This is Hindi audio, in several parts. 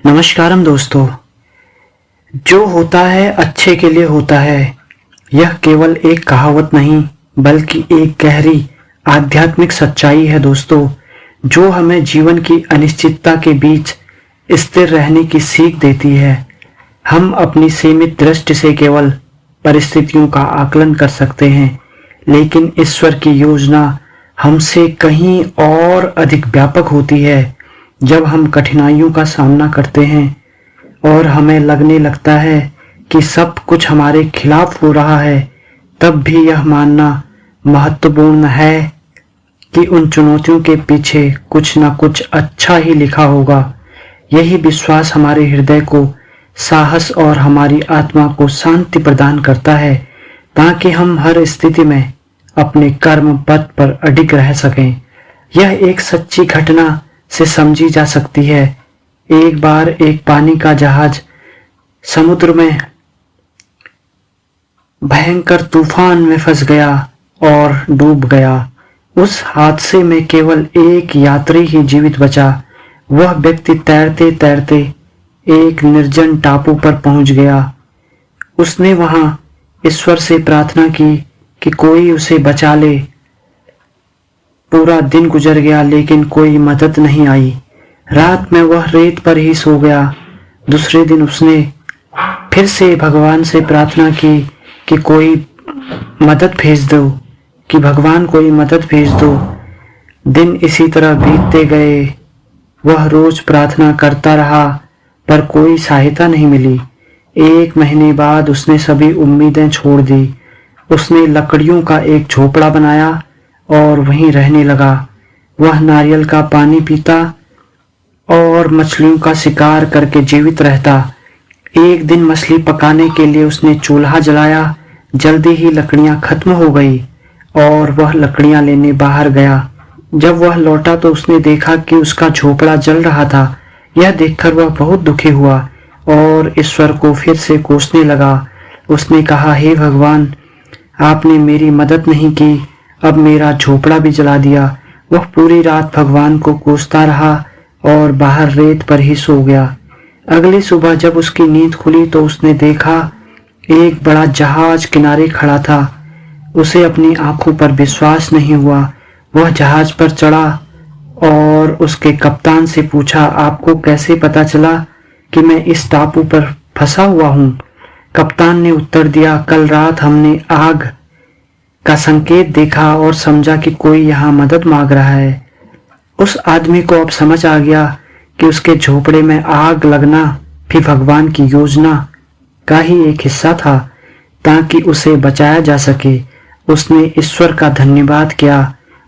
नमस्कारम दोस्तों। जो होता है अच्छे के लिए होता है, यह केवल एक कहावत नहीं बल्कि एक गहरी आध्यात्मिक सच्चाई है दोस्तों, जो हमें जीवन की अनिश्चितता के बीच स्थिर रहने की सीख देती है। हम अपनी सीमित दृष्टि से केवल परिस्थितियों का आकलन कर सकते हैं, लेकिन ईश्वर की योजना हमसे कहीं और अधिक व्यापक होती है। जब हम कठिनाइयों का सामना करते हैं और हमें लगने लगता है कि सब कुछ हमारे खिलाफ हो रहा है, तब भी यह मानना महत्वपूर्ण है कि उन चुनौतियों के पीछे कुछ न कुछ अच्छा ही लिखा होगा। यही विश्वास हमारे हृदय को साहस और हमारी आत्मा को शांति प्रदान करता है, ताकि हम हर स्थिति में अपने कर्म पथ पर अडिग रह सकें। यह एक सच्ची घटना से समझी जा सकती है। एक बार एक पानी का जहाज समुद्र में भयंकर तूफान में फंस गया और डूब गया। उस हादसे में केवल एक यात्री ही जीवित बचा। वह व्यक्ति तैरते तैरते एक निर्जन टापू पर पहुंच गया। उसने वहां ईश्वर से प्रार्थना की कि कोई उसे बचा ले। पूरा दिन गुजर गया लेकिन कोई मदद नहीं आई। रात में वह रेत पर ही सो गया। दूसरे दिन उसने फिर से भगवान से प्रार्थना की कि कोई मदद भेज दो, कि भगवान कोई मदद भेज दो। दिन इसी तरह बीतते गए। वह रोज प्रार्थना करता रहा पर कोई सहायता नहीं मिली। 1 महीने बाद उसने सभी उम्मीदें छोड़ दी। उसने लकड़ियों का एक झोपड़ा बनाया और वहीं रहने लगा। वह नारियल का पानी पीता और मछलियों का शिकार करके जीवित रहता। एक दिन मछली पकाने के लिए उसने चूल्हा जलाया। जल्दी ही लकड़ियां खत्म हो गई और वह लकड़ियां लेने बाहर गया। जब वह लौटा तो उसने देखा कि उसका झोपड़ा जल रहा था। यह देखकर वह बहुत दुखी हुआ और ईश्वर को फिर से कोसने लगा। उसने कहा, हे भगवान, आपने मेरी मदद नहीं की, अब मेरा झोपड़ा भी जला दिया। वह पूरी रात भगवान को कोसता रहा और बाहर रेत पर ही सो गया। अगली सुबह जब उसकी नींद खुली तो उसने देखा एक बड़ा जहाज किनारे खड़ा था। उसे अपनी आंखों पर विश्वास नहीं हुआ। वह जहाज पर चढ़ा और उसके कप्तान से पूछा, आपको कैसे पता चला कि मैं इस टापू पर फंसा हुआ हूँ? कप्तान ने उत्तर दिया, कल रात हमने आग का संकेत देखा और समझा कि कोई यहाँ मदद मांग रहा है। उस आदमी को अब समझ आ गया कि उसके झोपड़े में आग लगना भी भगवान की योजना का ही एक हिस्सा था, ताकि उसे बचाया जा सके। उसने ईश्वर का धन्यवाद किया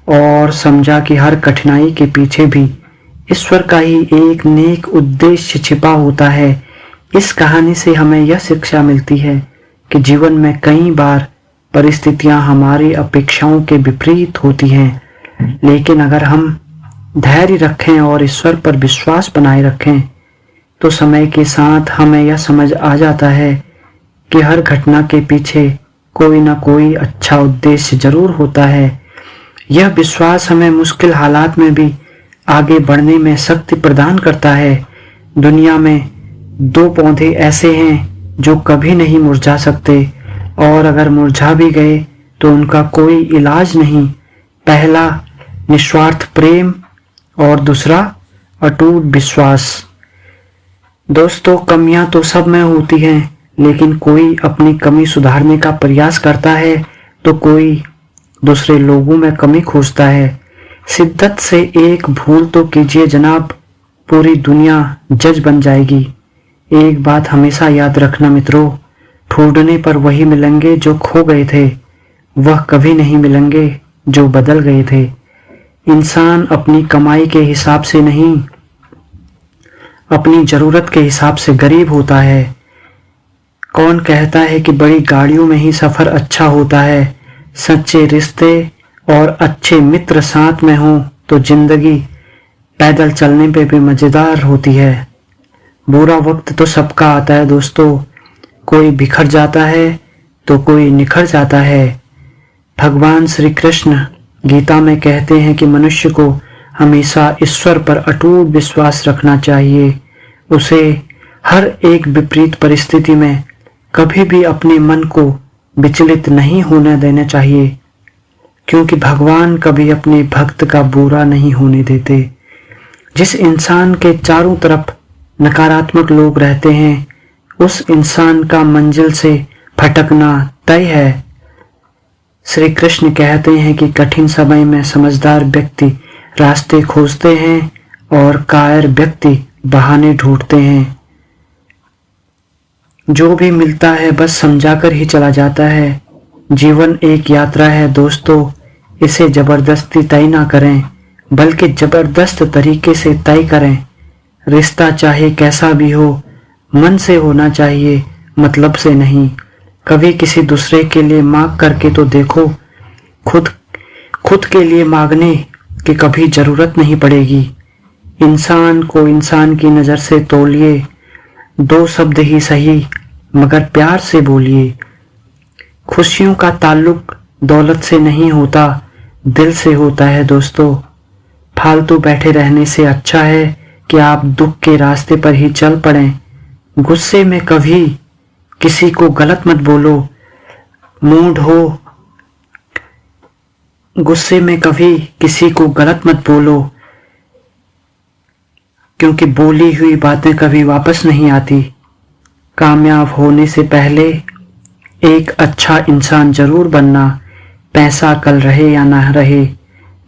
और समझा कि हर कठिनाई के पीछे भी ईश्वर का ही एक नेक उद्देश्य छिपा होता है। इस कहानी से हमें यह शिक्षा मिलती है कि जीवन में कई बार परिस्थितियां हमारी अपेक्षाओं के विपरीत होती हैं, लेकिन अगर हम धैर्य रखें और ईश्वर पर विश्वास बनाए रखें तो समय के साथ हमें यह समझ आ जाता है कि हर घटना के पीछे कोई ना कोई अच्छा उद्देश्य जरूर होता है। यह विश्वास हमें मुश्किल हालात में भी आगे बढ़ने में शक्ति प्रदान करता है। दुनिया में 2 पौधे ऐसे हैं जो कभी नहीं मुरझा सकते, और अगर मुरझा भी गए तो उनका कोई इलाज नहीं। पहला निस्वार्थ प्रेम और दूसरा अटूट विश्वास। दोस्तों, कमियां तो सब में होती हैं, लेकिन कोई अपनी कमी सुधारने का प्रयास करता है तो कोई दूसरे लोगों में कमी खोजता है। शिद्दत से एक भूल तो कीजिए जनाब, पूरी दुनिया जज बन जाएगी। एक बात हमेशा याद रखना मित्रों, ढूंढने पर वही मिलेंगे जो खो गए थे, वह कभी नहीं मिलेंगे जो बदल गए थे। इंसान अपनी कमाई के हिसाब से नहीं, अपनी जरूरत के हिसाब से गरीब होता है। कौन कहता है कि बड़ी गाड़ियों में ही सफर अच्छा होता है? सच्चे रिश्ते और अच्छे मित्र साथ में हों तो जिंदगी पैदल चलने पे भी मजेदार होती है। बुरा वक्त तो सबका आता है दोस्तों, कोई बिखर जाता है तो कोई निखर जाता है। भगवान श्री कृष्ण गीता में कहते हैं कि मनुष्य को हमेशा ईश्वर पर अटूट विश्वास रखना चाहिए उसे हर एक विपरीत परिस्थिति में कभी भी अपने मन को विचलित नहीं होने देना चाहिए, क्योंकि भगवान कभी अपने भक्त का बुरा नहीं होने देते। जिस इंसान के चारों तरफ नकारात्मक लोग रहते हैं, उस इंसान का मंजिल से भटकना तय है। श्री कृष्ण कहते हैं कि कठिन समय में समझदार व्यक्ति रास्ते खोजते हैं और कायर व्यक्ति बहाने ढूंढते हैं। जो भी मिलता है बस समझाकर ही चला जाता है। जीवन एक यात्रा है दोस्तों, इसे जबरदस्ती तय ना करें, बल्कि जबरदस्त तरीके से तय करें। रिश्ता चाहे कैसा भी हो, मन से होना चाहिए, मतलब से नहीं। कभी किसी दूसरे के लिए मांग करके तो देखो, खुद के लिए मांगने की कभी जरूरत नहीं पड़ेगी। इंसान को इंसान की नज़र से तोलिए, 2 शब्द ही सही मगर प्यार से बोलिए। खुशियों का ताल्लुक दौलत से नहीं होता, दिल से होता है दोस्तों। फालतू बैठे रहने से अच्छा है कि आप दुख के रास्ते पर ही चल पड़ें। गुस्से में कभी किसी को गलत मत बोलो। मूड हो, गुस्से में कभी किसी को गलत मत बोलो, क्योंकि बोली हुई बातें कभी वापस नहीं आती। कामयाब होने से पहले एक अच्छा इंसान जरूर बनना। पैसा कल रहे या ना रहे,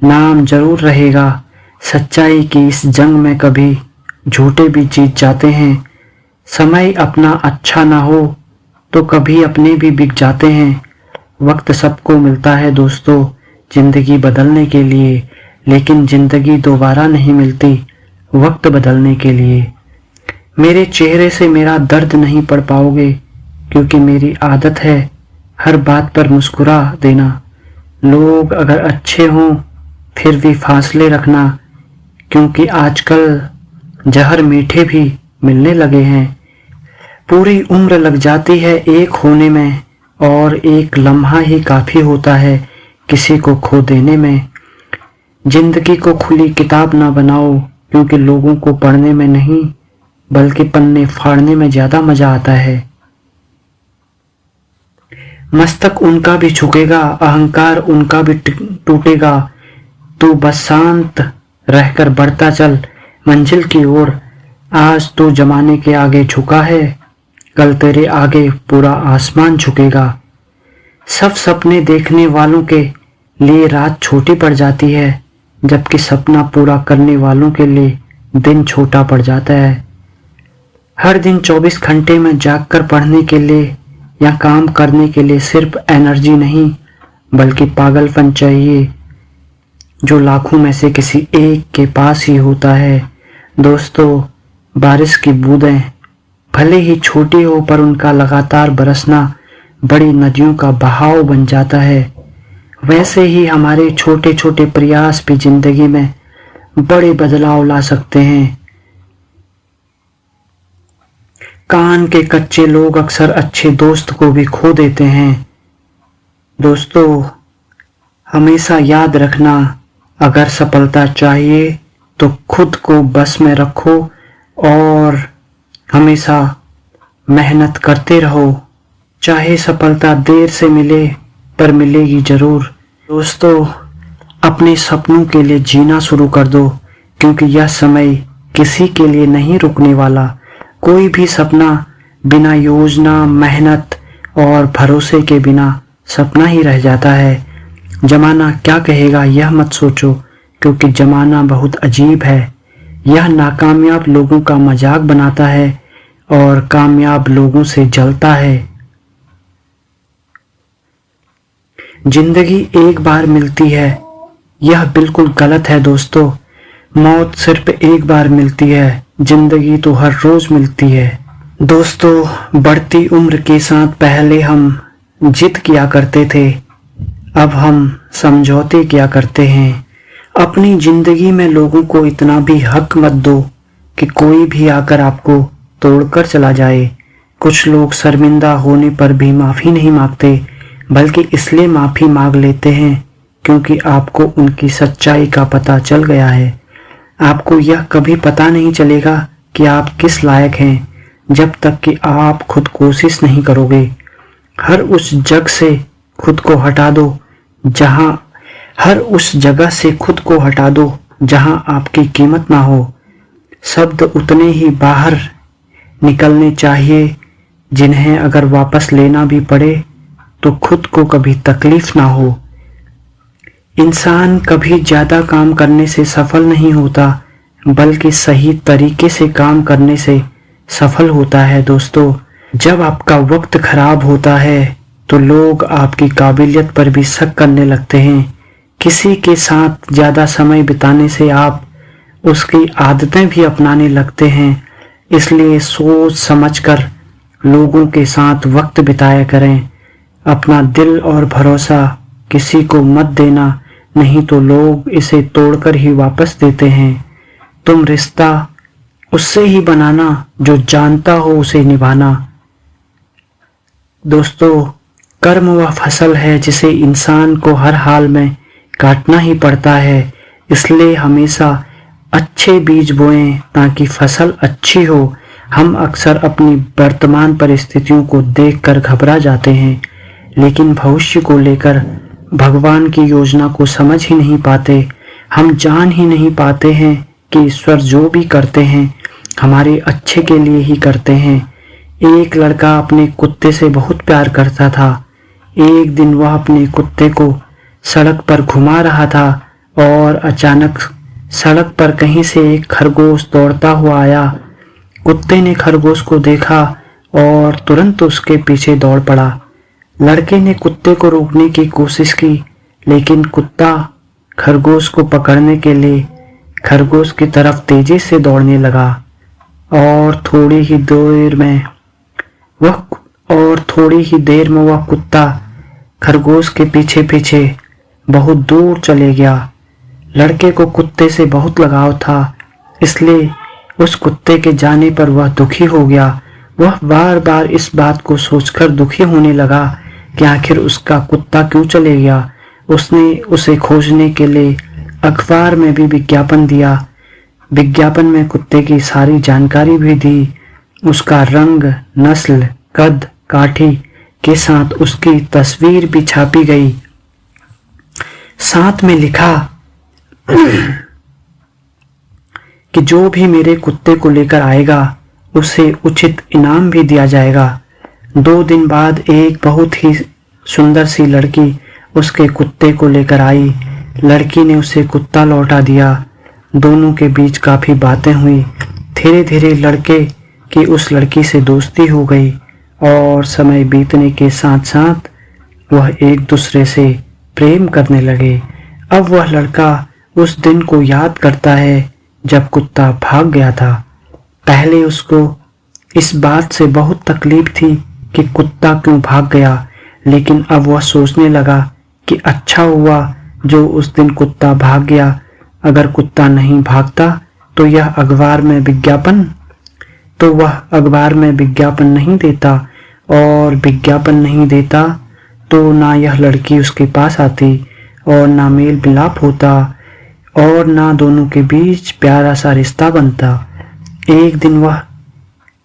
नाम जरूर रहेगा। सच्चाई की इस जंग में कभी झूठे भी जीत जाते हैं। समय अपना अच्छा ना हो तो कभी अपने भी बिक जाते हैं। वक्त सबको मिलता है दोस्तों जिंदगी बदलने के लिए, लेकिन जिंदगी दोबारा नहीं मिलती वक्त बदलने के लिए। मेरे चेहरे से मेरा दर्द नहीं पढ़ पाओगे, क्योंकि मेरी आदत है हर बात पर मुस्कुरा देना। लोग अगर अच्छे हों फिर भी फासले रखना, क्योंकि आजकल जहर मीठे भी मिलने लगे हैं। पूरी उम्र लग जाती है एक होने में, और एक लम्हा ही काफ़ी होता है किसी को खो देने में। जिंदगी को खुली किताब ना बनाओ, क्योंकि लोगों को पढ़ने में नहीं बल्कि पन्ने फाड़ने में ज़्यादा मज़ा आता है। मस्तक उनका भी झुकेगा, अहंकार उनका भी टूटेगा। तू बस शांत रहकर बढ़ता चल मंजिल की ओर। आज तू जमाने के आगे झुका है, कल तेरे आगे पूरा आसमान झुकेगा। सब सपने देखने वालों के लिए रात छोटी पड़ जाती है, जबकि सपना पूरा करने वालों के लिए दिन छोटा पड़ जाता है। हर दिन 24 घंटे में जागकर पढ़ने के लिए या काम करने के लिए सिर्फ एनर्जी नहीं बल्कि पागलपन चाहिए, जो लाखों में से किसी एक के पास ही होता है। दोस्तों, बारिश की बूंदें भले ही छोटी हो पर उनका लगातार बरसना बड़ी नदियों का बहाव बन जाता है। वैसे ही हमारे छोटे छोटे प्रयास भी जिंदगी में बड़े बदलाव ला सकते हैं। कान के कच्चे लोग अक्सर अच्छे दोस्त को भी खो देते हैं। दोस्तों, हमेशा याद रखना, अगर सफलता चाहिए तो खुद को बस में रखो और हमेशा मेहनत करते रहो। चाहे सफलता देर से मिले पर मिलेगी जरूर। दोस्तों, अपने सपनों के लिए जीना शुरू कर दो, क्योंकि यह समय किसी के लिए नहीं रुकने वाला। कोई भी सपना बिना योजना, मेहनत और भरोसे के बिना सपना ही रह जाता है। जमाना क्या कहेगा यह मत सोचो, क्योंकि जमाना बहुत अजीब है। यह नाकामयाब लोगों का मजाक बनाता है और कामयाब लोगों से जलता है। जिंदगी एक बार मिलती है, यह बिल्कुल गलत है दोस्तों। मौत सिर्फ एक बार मिलती है, जिंदगी तो हर रोज मिलती है। दोस्तों, बढ़ती उम्र के साथ पहले हम जिद किया करते थे, अब हम समझौते किया करते हैं। अपनी जिंदगी में लोगों को इतना भी हक मत दो कि कोई भी आकर आपको तोड़कर चला जाए। कुछ लोग शर्मिंदा होने पर भी माफ़ी नहीं मांगते, बल्कि इसलिए माफ़ी मांग लेते हैं क्योंकि आपको उनकी सच्चाई का पता चल गया है। आपको यह कभी पता नहीं चलेगा कि आप किस लायक हैं जब तक कि आप खुद कोशिश नहीं करोगे। हर उस जग से खुद को हटा दो हर उस जगह से खुद को हटा दो जहां आपकी कीमत ना हो। शब्द उतने ही बाहर निकलने चाहिए जिन्हें अगर वापस लेना भी पड़े तो खुद को कभी तकलीफ ना हो। इंसान कभी ज्यादा काम करने से सफल नहीं होता, बल्कि सही तरीके से काम करने से सफल होता है। दोस्तों, जब आपका वक्त खराब होता है तो लोग आपकी काबिलियत पर भी शक करने लगते हैं। किसी के साथ ज्यादा समय बिताने से आप उसकी आदतें भी अपनाने लगते हैं। इसलिए सोच समझकर लोगों के साथ वक्त बिताया करें। अपना दिल और भरोसा किसी को मत देना, नहीं तो लोग इसे तोड़कर ही वापस देते हैं। तुम रिश्ता उससे ही बनाना जो जानता हो उसे निभाना। दोस्तों, कर्म वह फसल है जिसे इंसान को हर हाल में काटना ही पड़ता है। इसलिए हमेशा अच्छे बीज बोएं ताकि फसल अच्छी हो। हम अक्सर अपनी वर्तमान परिस्थितियों को देखकर घबरा जाते हैं, लेकिन भविष्य को लेकर भगवान की योजना को समझ ही नहीं पाते। हम जान ही नहीं पाते हैं कि ईश्वर जो भी करते हैं हमारे अच्छे के लिए ही करते हैं। एक लड़का अपने कुत्ते से बहुत प्यार करता था। एक दिन वह अपने कुत्ते को सड़क पर घुमा रहा था और अचानक सड़क पर कहीं से एक खरगोश दौड़ता हुआ आया। कुत्ते ने खरगोश को देखा और तुरंत उसके पीछे दौड़ पड़ा। लड़के ने कुत्ते को रोकने की कोशिश की, लेकिन कुत्ता खरगोश को पकड़ने के लिए खरगोश की तरफ तेजी से दौड़ने लगा और थोड़ी ही देर में वह कुत्ता खरगोश के पीछे पीछे बहुत दूर चले गया। लड़के को कुत्ते से बहुत लगाव था, इसलिए उस कुत्ते के जाने पर वह दुखी हो गया। वह बार बार इस बात को सोचकर दुखी होने लगा कि आखिर उसका कुत्ता क्यों चले गया। उसने उसे खोजने के लिए अखबार में भी विज्ञापन दिया। विज्ञापन में कुत्ते की सारी जानकारी भी दी। उसका रंग, नस्ल, कद, काठी के साथ उसकी तस्वीर भी छापी गई। साथ में लिखा कि जो भी मेरे कुत्ते को लेकर आएगा उसे उचित इनाम भी दिया जाएगा। 2 दिन बाद एक बहुत ही सुंदर सी लड़की उसके कुत्ते को लेकर आई। लड़की ने उसे कुत्ता लौटा दिया। दोनों के बीच काफी बातें हुई। धीरे धीरे लड़के की उस लड़की से दोस्ती हो गई और समय बीतने के साथ साथ वह एक दूसरे से प्रेम करने लगे। अब वह लड़का उस दिन को याद करता है जब कुत्ता भाग गया था। पहले उसको इस बात से बहुत तकलीफ थी कि कुत्ता क्यों भाग गया, लेकिन अब वह सोचने लगा कि अच्छा हुआ जो उस दिन कुत्ता भाग गया। अगर कुत्ता नहीं भागता तो वह अखबार में विज्ञापन नहीं देता, और विज्ञापन नहीं देता तो ना यह लड़की उसके पास आती और ना मेल मिलाप होता और ना दोनों के बीच प्यारा सा रिश्ता बनता। एक दिन वह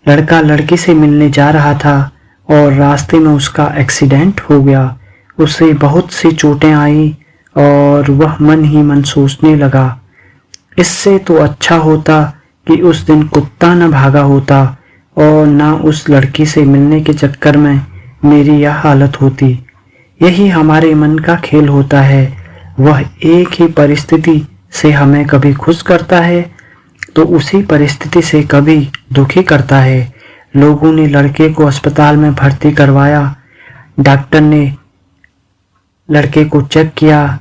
लड़का लड़की से मिलने जा रहा था और रास्ते में उसका एक्सीडेंट हो गया। उसे बहुत सी चोटें आई और वह मन ही मन सोचने लगा, इससे तो अच्छा होता कि उस दिन कुत्ता न भागा होता और ना उस लड़की से मिलने के चक्कर में मेरी यह हालत होती। यही हमारे मन का खेल होता है। वह एक ही परिस्थिति से हमें कभी खुश करता है तो उसी परिस्थिति से कभी दुखी करता है। लोगों ने लड़के को अस्पताल में भर्ती करवाया। डॉक्टर ने लड़के को चेक किया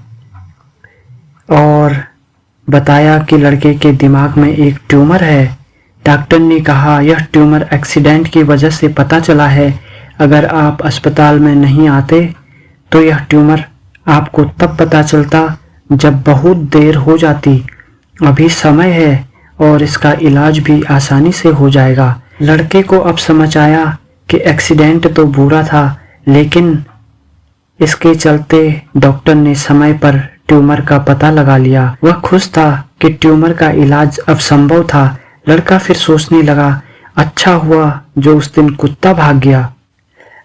और बताया कि लड़के के दिमाग में एक ट्यूमर है। डॉक्टर ने कहा यह ट्यूमर एक्सीडेंट की वजह से पता चला है। अगर आप अस्पताल में नहीं आते तो यह ट्यूमर आपको तब पता चलता जब बहुत देर हो जाती। अभी समय है और इसका इलाज भी आसानी से हो जाएगा। लड़के को अब समझ आया कि एक्सीडेंट तो बुरा था, लेकिन इसके चलते डॉक्टर ने समय पर ट्यूमर का पता लगा लिया। वह खुश था कि ट्यूमर का इलाज अब संभव था। लड़का फिर सोचने लगा, अच्छा हुआ जो उस दिन कुत्ता भाग गया।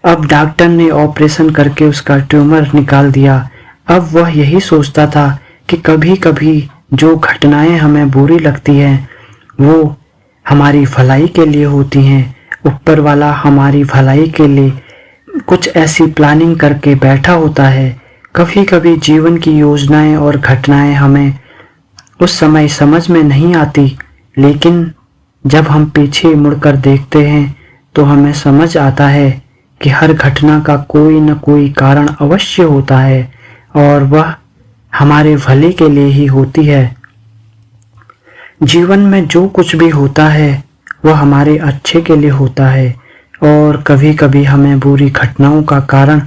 अब डॉक्टर ने ऑपरेशन करके उसका ट्यूमर निकाल दिया। अब वह यही सोचता था कि कभी कभी जो घटनाएं हमें बुरी लगती हैं वो हमारी भलाई के लिए होती हैं। ऊपर वाला हमारी भलाई के लिए कुछ ऐसी प्लानिंग करके बैठा होता है। कभी कभी जीवन की योजनाएं और घटनाएं हमें उस समय समझ में नहीं आती, लेकिन जब हम पीछे मुड़कर देखते हैं तो हमें समझ आता है कि हर घटना का कोई न कोई कारण अवश्य होता है और वह हमारे भले के लिए ही होती है। जीवन में जो कुछ भी होता है वह हमारे अच्छे के लिए होता है और कभी कभी हमें बुरी घटनाओं का कारण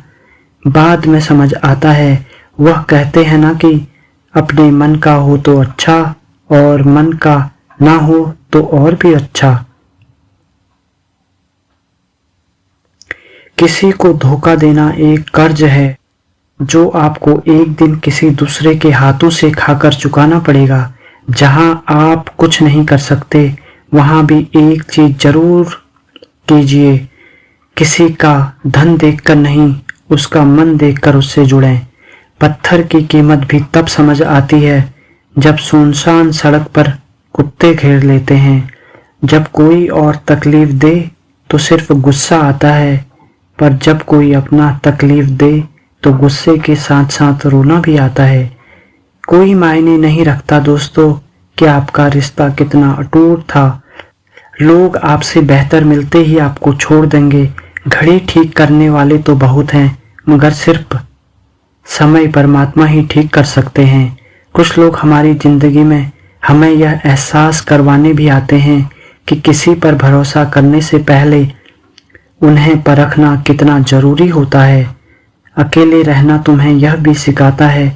बाद में समझ आता है। वह कहते हैं ना कि अपने मन का हो तो अच्छा और मन का ना हो तो और भी अच्छा। किसी को धोखा देना एक कर्ज है जो आपको एक दिन किसी दूसरे के हाथों से खाकर चुकाना पड़ेगा। जहां आप कुछ नहीं कर सकते वहां भी एक चीज जरूर कीजिए, किसी का धन देखकर नहीं, उसका मन देखकर उससे जुड़ें। पत्थर की कीमत भी तब समझ आती है जब सुनसान सड़क पर कुत्ते घेर लेते हैं। जब कोई और तकलीफ दे तो सिर्फ गुस्सा आता है, पर जब कोई अपना तकलीफ दे तो गुस्से के साथ साथ रोना भी आता है। कोई मायने नहीं रखता दोस्तों कि आपका रिश्ता कितना अटूट था। लोग आपसे बेहतर मिलते ही आपको छोड़ देंगे। घड़ी ठीक करने वाले तो बहुत हैं, मगर सिर्फ समय परमात्मा ही ठीक कर सकते हैं। कुछ लोग हमारी जिंदगी में हमें यह एहसास करवाने भी आते हैं कि किसी पर भरोसा करने से पहले उन्हें परखना कितना जरूरी होता है। अकेले रहना तुम्हें यह भी सिखाता है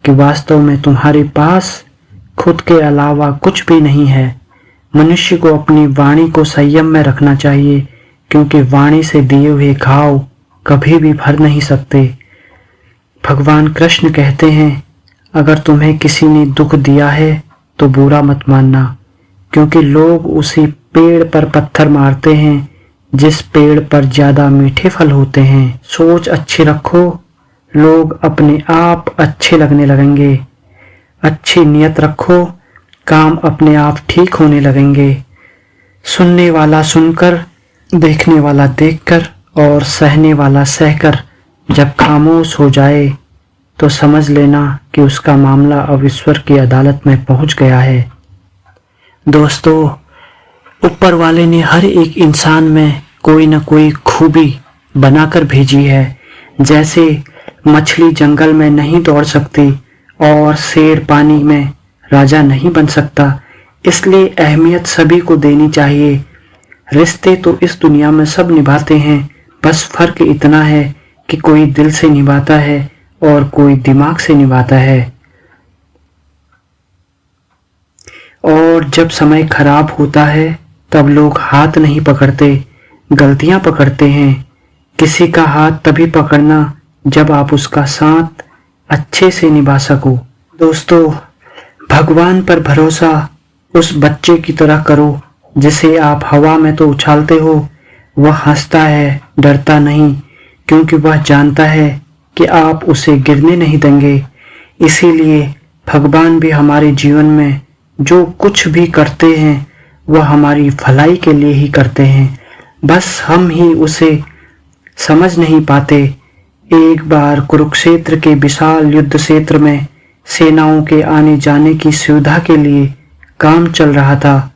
कि वास्तव में तुम्हारे पास खुद के अलावा कुछ भी नहीं है। मनुष्य को अपनी वाणी को संयम में रखना चाहिए, क्योंकि वाणी से दिए हुए घाव कभी भी भर नहीं सकते। भगवान कृष्ण कहते हैं, अगर तुम्हें किसी ने दुख दिया है तो बुरा मत मानना, क्योंकि लोग उसी पेड़ पर पत्थर मारते हैं जिस पेड़ पर ज्यादा मीठे फल होते हैं। सोच अच्छी रखो, लोग अपने आप अच्छे लगने लगेंगे। अच्छी नियत रखो, काम अपने आप ठीक होने लगेंगे। सुनने वाला सुनकर, देखने वाला देखकर और सहने वाला सहकर जब खामोश हो जाए तो समझ लेना कि उसका मामला अब ईश्वर की अदालत में पहुंच गया है। दोस्तों, ऊपर वाले ने हर एक इंसान में कोई न कोई खूबी बनाकर भेजी है। जैसे मछली जंगल में नहीं दौड़ सकती और शेर पानी में राजा नहीं बन सकता, इसलिए अहमियत सभी को देनी चाहिए। रिश्ते तो इस दुनिया में सब निभाते हैं, बस फर्क इतना है कि कोई दिल से निभाता है और कोई दिमाग से निभाता है। और जब समय खराब होता है तब लोग हाथ नहीं पकड़ते, गलतियां पकड़ते हैं। किसी का हाथ तभी पकड़ना जब आप उसका साथ अच्छे से निभा सको। दोस्तों, भगवान पर भरोसा उस बच्चे की तरह करो जिसे आप हवा में तो उछालते हो, वह हंसता है, डरता नहीं, क्योंकि वह जानता है कि आप उसे गिरने नहीं देंगे। इसीलिए भगवान भी हमारे जीवन में जो कुछ भी करते हैं वह हमारी भलाई के लिए ही करते हैं, बस हम ही उसे समझ नहीं पाते। एक बार कुरुक्षेत्र के विशाल युद्ध क्षेत्र में सेनाओं के आने जाने की सुविधा के लिए काम चल रहा था।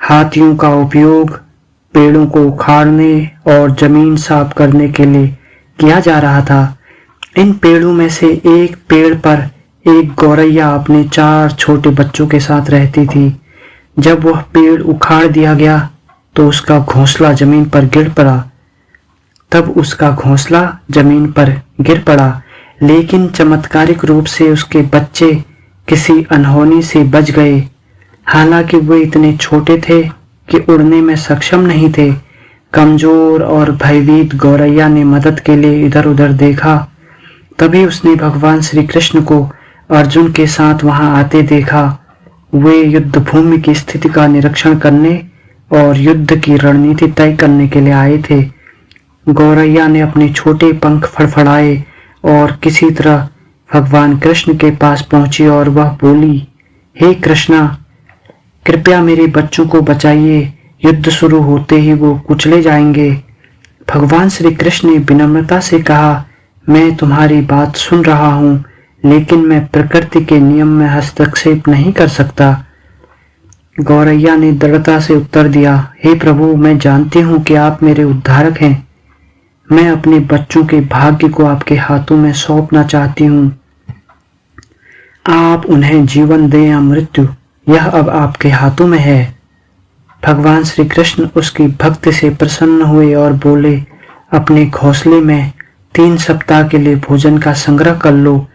हाथियों का उपयोग पेड़ों को उखाड़ने और जमीन साफ करने के लिए किया जा रहा था। इन पेड़ों में से एक पेड़ पर एक गौरैया अपने 4 छोटे बच्चों के साथ रहती थी। जब वह पेड़ उखाड़ दिया गया तो उसका घोंसला जमीन पर गिर पड़ा, लेकिन चमत्कारिक रूप से उसके बच्चे किसी अनहोनी से बच गए। हालांकि वे इतने छोटे थे कि उड़ने में सक्षम नहीं थे। कमजोर और भयभीत गौरैया ने मदद के लिए इधर उधर देखा। तभी उसने भगवान श्री कृष्ण को अर्जुन के साथ वहां आते देखा। वे युद्ध भूमि की स्थिति का निरीक्षण करने और युद्ध की रणनीति तय करने के लिए आए थे। गौरैया ने अपने छोटे पंख फड़फड़ाए और किसी तरह भगवान कृष्ण के पास पहुंची और वह बोली, हे कृष्णा, कृपया मेरे बच्चों को बचाइए, युद्ध शुरू होते ही वो कुचले जाएंगे। भगवान श्री कृष्ण ने विनम्रता से कहा, मैं तुम्हारी बात सुन रहा हूं, लेकिन मैं प्रकृति के नियम में हस्तक्षेप नहीं कर सकता। गौरैया ने दृढ़ता से उत्तर दिया, हे प्रभु, मैं जानती हूं कि आप मेरे उद्धारक हैं। मैं अपने बच्चों के भाग्य को आपके हाथों में सौंपना चाहती हूं। आप उन्हें जीवन दें या मृत्यु, यह अब आपके हाथों में है। भगवान श्री कृष्ण उसकी भक्ति से प्रसन्न हुए और बोले, अपने घोंसले में 3 सप्ताह के लिए भोजन का संग्रह कर लो।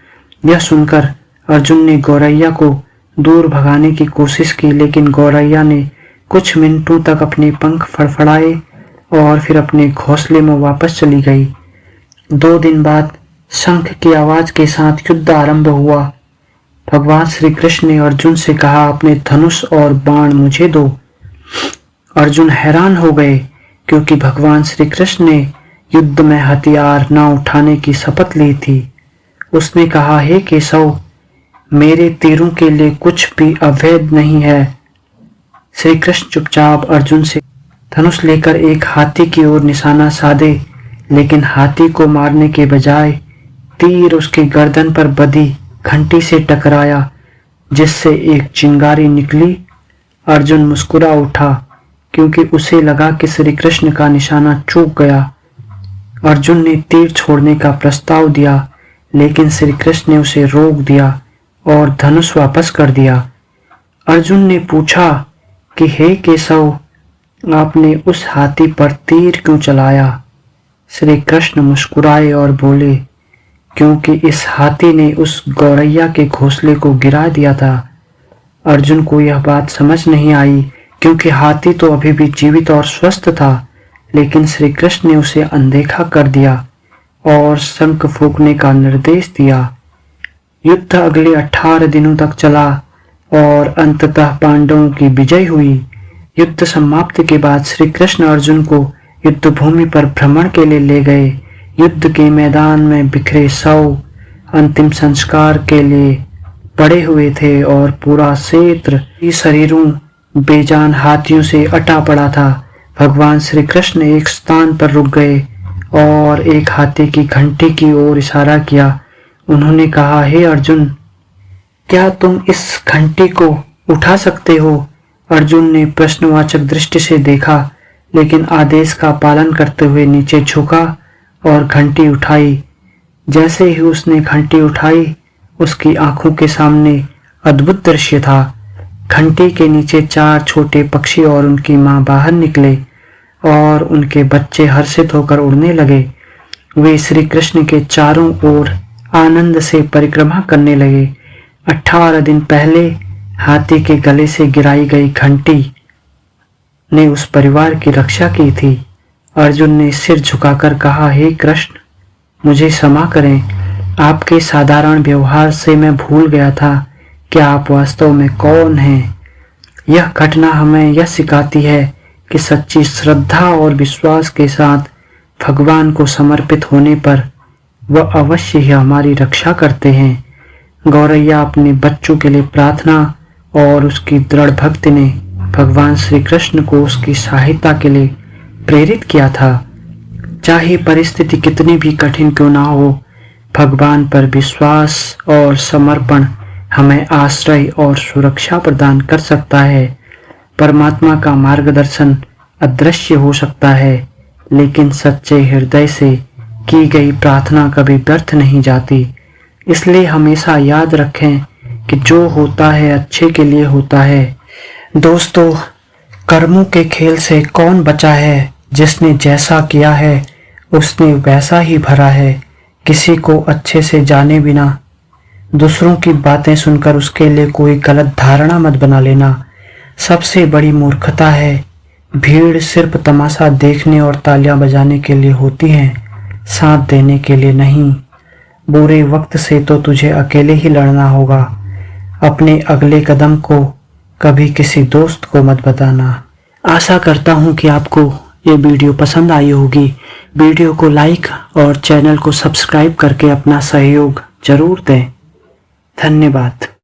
यह सुनकर अर्जुन ने गौरैया को दूर भगाने की कोशिश की, लेकिन गौरैया ने कुछ मिनटों तक अपने पंख फड़फड़ाए और फिर अपने घोंसले में वापस चली गई। 2 दिन बाद शंख की आवाज के साथ युद्ध आरंभ हुआ। भगवान श्री कृष्ण ने अर्जुन से कहा, अपने धनुष और बाण मुझे दो। अर्जुन हैरान हो गए, क्योंकि भगवान श्री कृष्ण ने युद्ध में हथियार न उठाने की शपथ ली थी। उसने कहा, हे केशव, मेरे तीरों के लिए कुछ भी अवैध नहीं है। श्री कृष्ण चुपचाप अर्जुन से धनुष लेकर एक हाथी की ओर निशाना साधे, लेकिन हाथी को मारने के बजाय तीर उसकी गर्दन पर बधी घंटी से टकराया, जिससे एक चिंगारी निकली। अर्जुन मुस्कुरा उठा, क्योंकि उसे लगा कि श्री कृष्ण का निशाना चूक गया। अर्जुन ने तीर छोड़ने का प्रस्ताव दिया, लेकिन श्री कृष्ण ने उसे रोक दिया और धनुष वापस कर दिया। अर्जुन ने पूछा कि हे केशव, आपने उस हाथी पर तीर क्यों चलाया? श्री कृष्ण मुस्कुराए और बोले, क्योंकि इस हाथी ने उस गौरैया के घोंसले को गिरा दिया था। अर्जुन को यह बात समझ नहीं आई, क्योंकि हाथी तो अभी भी जीवित और स्वस्थ था, लेकिन श्री कृष्ण ने उसे अनदेखा कर दिया और शंख फूंकने का निर्देश दिया। युद्ध अगले 18 दिनों तक चला और अंततः पांडवों की विजय हुई। युद्ध समाप्ति के बाद श्री कृष्ण अर्जुन को युद्ध भूमि पर भ्रमण के लिए ले गए। युद्ध के मैदान में बिखरे शव अंतिम संस्कार के लिए पड़े हुए थे और पूरा क्षेत्र शरीरों बेजान हाथियों से अटा पड़ा था। भगवान श्री कृष्ण एक स्थान पर रुक गए और एक हाथी की घंटी की ओर इशारा किया। उन्होंने कहा, हे अर्जुन, क्या तुम इस घंटी को उठा सकते हो? अर्जुन ने प्रश्नवाचक दृष्टि से देखा, लेकिन आदेश का पालन करते हुए नीचे झुका और घंटी उठाई। जैसे ही उसने घंटी उठाई, उसकी आंखों के सामने अद्भुत दृश्य था। घंटी के नीचे 4 छोटे पक्षी और उनकी मां बाहर निकले और उनके बच्चे हर्षित होकर उड़ने लगे। वे श्री कृष्ण के चारों ओर आनंद से परिक्रमा करने लगे। 18 दिन पहले हाथी के गले से गिराई गई घंटी ने उस परिवार की रक्षा की थी। अर्जुन ने सिर झुकाकर कहा, हे कृष्ण, मुझे क्षमा करें। आपके साधारण व्यवहार से मैं भूल गया था कि आप वास्तव में कौन हैं। यह घटना हमें यह सिखाती है कि सच्ची श्रद्धा और विश्वास के साथ भगवान को समर्पित होने पर वह अवश्य ही हमारी रक्षा करते हैं। गौरैया अपने बच्चों के लिए प्रार्थना और उसकी दृढ़ भक्ति ने भगवान श्री कृष्ण को उसकी सहायता के लिए प्रेरित किया था। चाहे परिस्थिति कितनी भी कठिन क्यों ना हो, भगवान पर विश्वास और समर्पण हमें आश्रय और सुरक्षा प्रदान कर सकता है। परमात्मा का मार्गदर्शन अदृश्य हो सकता है, लेकिन सच्चे हृदय से की गई प्रार्थना कभी व्यर्थ नहीं जाती। इसलिए हमेशा याद रखें कि जो होता है अच्छे के लिए होता है। दोस्तों, कर्मों के खेल से कौन बचा है? जिसने जैसा किया है उसने वैसा ही भरा है। किसी को अच्छे से जाने बिना दूसरों की बातें सुनकर उसके लिए कोई गलत धारणा मत बना लेना। सबसे बड़ी मूर्खता है। भीड़ सिर्फ तमाशा देखने और तालियां बजाने के लिए होती है, साथ देने के लिए नहीं। बुरे वक्त से तो तुझे अकेले ही लड़ना होगा। अपने अगले कदम को कभी किसी दोस्त को मत बताना। आशा करता हूँ कि आपको ये वीडियो पसंद आई होगी। वीडियो को लाइक और चैनल को सब्सक्राइब करके अपना सहयोग जरूर दें। धन्यवाद।